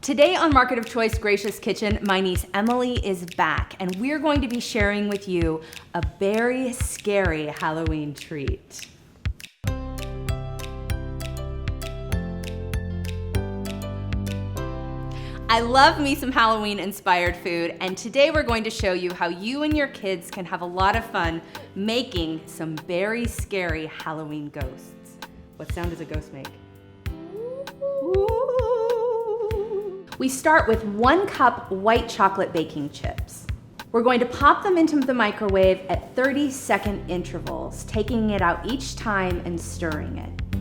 Today on Market of Choice Gracious Kitchen, my niece Emily is back, and we're going to be sharing with you a very scary Halloween treat. I love me some Halloween-inspired food, and today we're going to show you how you and your kids can have a lot of fun making some very scary Halloween ghosts. What sound does a ghost make? Ooh. We start with 1 cup white chocolate baking chips. We're going to pop them into the microwave at 30-second intervals, taking it out each time and stirring it.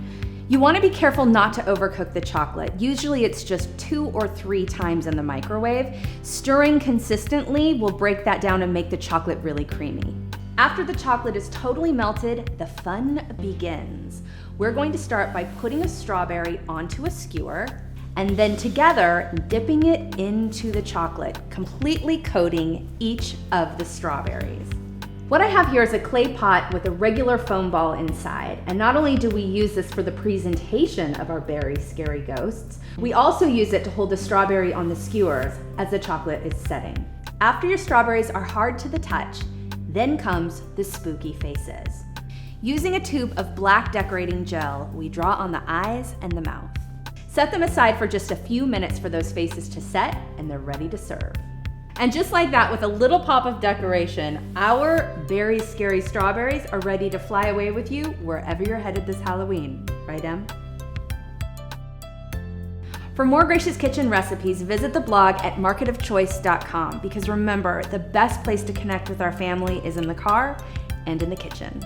You want to be careful not to overcook the chocolate. Usually it's just 2 or 3 times in the microwave. Stirring consistently will break that down and make the chocolate really creamy. After the chocolate is totally melted, the fun begins. We're going to start by putting a strawberry onto a skewer, and then together dipping it into the chocolate, completely coating each of the strawberries. What I have here is a clay pot with a regular foam ball inside, and not only do we use this for the presentation of our very scary ghosts, we also use it to hold the strawberry on the skewers as the chocolate is setting. After your strawberries are hard to the touch, then comes the spooky faces. Using a tube of black decorating gel, we draw on the eyes and the mouth. Set them aside for just a few minutes for those faces to set, and they're ready to serve. And just like that, with a little pop of decoration, our very scary strawberries are ready to fly away with you wherever you're headed this Halloween. Right, Em? For more Gracious Kitchen recipes, visit the blog at marketofchoice.com, because remember, the best place to connect with our family is in the car and in the kitchen.